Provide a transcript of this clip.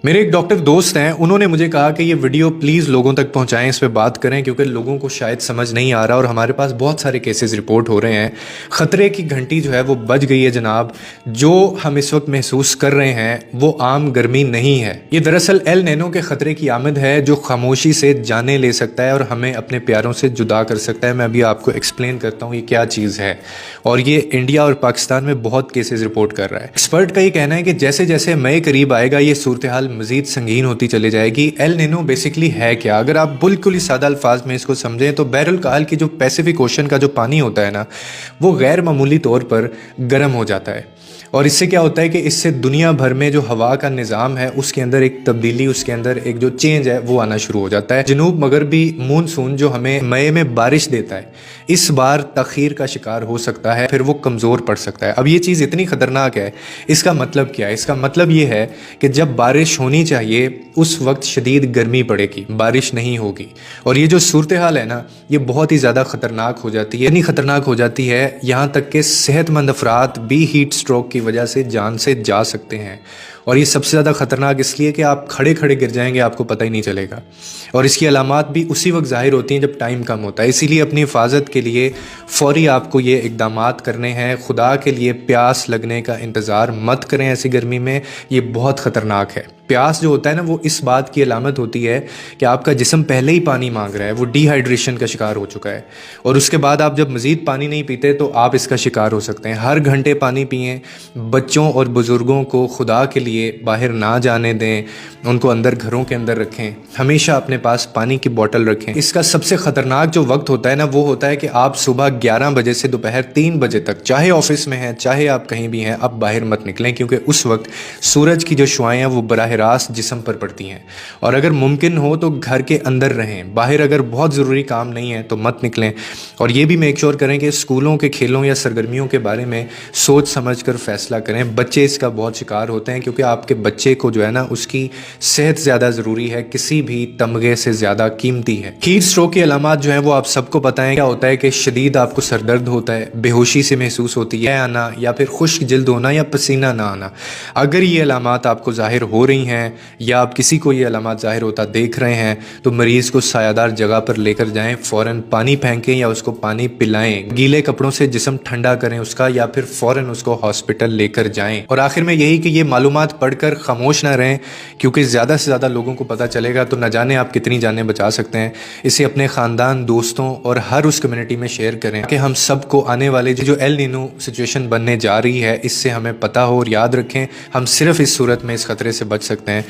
मेरे एक डॉक्टर दोस्त हैं, उन्होंने मुझे कहा कि ये वीडियो प्लीज़ लोगों तक पहुंचाएं, इस पे बात करें क्योंकि लोगों को शायद समझ नहीं आ रहा और हमारे पास बहुत सारे केसेस रिपोर्ट हो रहे हैं। ख़तरे की घंटी जो है वो बज गई है जनाब। जो हम इस वक्त महसूस कर रहे हैं वो आम गर्मी नहीं है, ये दरअसल एल नैनो के ख़तरे की आमद है जो खामोशी से जाने ले सकता है और हमें अपने प्यारों से जुदा कर सकता है। मैं अभी आपको एक्सप्लेन करता हूँ ये क्या चीज़ है, और ये इंडिया और पाकिस्तान में बहुत केसेस रिपोर्ट कर रहा है। एक्सपर्ट का ये कहना है कि जैसे जैसे मई करीब आएगा ये सूरत हाल मजीद संगीन होती चली जाएगी। एल निनो बेसिकली है क्या? अगर आप बिल्कुल ही सादा अल्फाज में इसको समझें तो बहरुल कहल की जो पैसिफिक ओशन का जो पानी होता है ना, वो गैर मामूली तौर पर गर्म हो जाता है। और इससे क्या होता है कि इससे दुनिया भर में जो हवा का निज़ाम है उसके अंदर एक तब्दीली, उसके अंदर एक जो चेंज है वो आना शुरू हो जाता है। जनूब मगरबी मानसून जो हमें मई में बारिश देता है, इस बार तखीर का शिकार हो सकता है, फिर वो कमज़ोर पड़ सकता है। अब ये चीज़ इतनी ख़तरनाक है, इसका मतलब क्या है? इसका मतलब ये है कि जब बारिश होनी चाहिए उस वक्त शदीद गर्मी पड़ेगी, बारिश नहीं होगी। और ये जो सूरत हाल है ना, ये बहुत ही ज़्यादा ख़तरनाक हो जाती है। इतनी ख़तरनाक हो जाती है यहाँ तक कि सेहतमंद अफराद भी हीट स्ट्रोक की वजह से जान से जा सकते हैं। और ये सबसे ज़्यादा ख़तरनाक इसलिए कि आप खड़े खड़े गिर जाएंगे, आपको पता ही नहीं चलेगा। और इसकी अलामात भी उसी वक्त ज़ाहिर होती हैं जब टाइम कम होता है। इसीलिए अपनी हिफाजत के लिए फ़ौरी आपको ये इक़दामात करने हैं। खुदा के लिए प्यास लगने का इंतज़ार मत करें ऐसी गर्मी में, ये बहुत ख़तरनाक है। प्यास जो होता है ना, वो इस बात की अलामत होती है कि आपका जिस्म पहले ही पानी मांग रहा है, वो डिहाइड्रेशन का शिकार हो चुका है। और उसके बाद आप जब मज़ीद पानी नहीं पीते तो आप इसका शिकार हो सकते हैं। हर घंटे पानी पिएं। बच्चों और बुज़ुर्गों को खुदा के लिए बाहर ना जाने दें, उनको अंदर घरों के अंदर रखें। हमेशा अपने पास पानी की बोतल रखें। इसका सबसे ख़तरनाक जो वक्त होता है ना, वो होता है कि आप सुबह 11 बजे से दोपहर 3 बजे तक, चाहे ऑफिस में हैं चाहे आप कहीं भी हैं, आप बाहर मत निकलें, क्योंकि उस वक्त सूरज की जो शुआएँ हैं वो बराह रास्त जिस्म पर पड़ती हैं। और अगर मुमकिन हो तो घर के अंदर रहें, बाहर अगर बहुत ज़रूरी काम नहीं है तो मत निकलें। और ये भी मेक श्योर करें कि स्कूलों के खेलों या सरगर्मियों के बारे में सोच समझ कर फ़ैसला करें। बच्चे इसका बहुत शिकार होते हैं क्योंकि आपके बच्चे को जो है ना, उसकी सेहत ज़्यादा ज़रूरी है, किसी भी तमगे से ज़्यादा कीमती है। हीट स्ट्रोक की अलामात जो हैं वो आप सबको पता है। क्या होता है कि शदीद आपको सरदर्द होता है, बेहोशी से महसूस होती है आना, या फिर खुश्क जल्द होना या पसीना ना आना। अगर ये अलामात आपको ज़ाहिर हो रही हैं या आप किसी को ये अलामात ज़ाहिर होता देख रहे हैं तो मरीज़ को सायादार जगह पर लेकर जाएं। फ़ौरन पानी फेंकें या उसको पानी पिलाएं। गीले कपड़ों से जिस्म ठंडा करें उसका, या फिर फ़ौरन उसको हॉस्पिटल लेकर जाएं। और आखिर में यही कि ये मालूमात पढ़कर खामोश ना रहें, क्योंकि ज़्यादा से ज़्यादा लोगों को पता चलेगा तो न जाने आप कितनी जानें बचा सकते हैं। इसे अपने ख़ानदान, दोस्तों और हर उस कम्युनिटी में शेयर करें कि हम सबको आने वाले जो एल नीनो सिचुएशन बनने जा रही है इससे हमें पता हो। और याद रखें, हम सिर्फ इस सूरत में इस ख़तरे से बच सकते हैं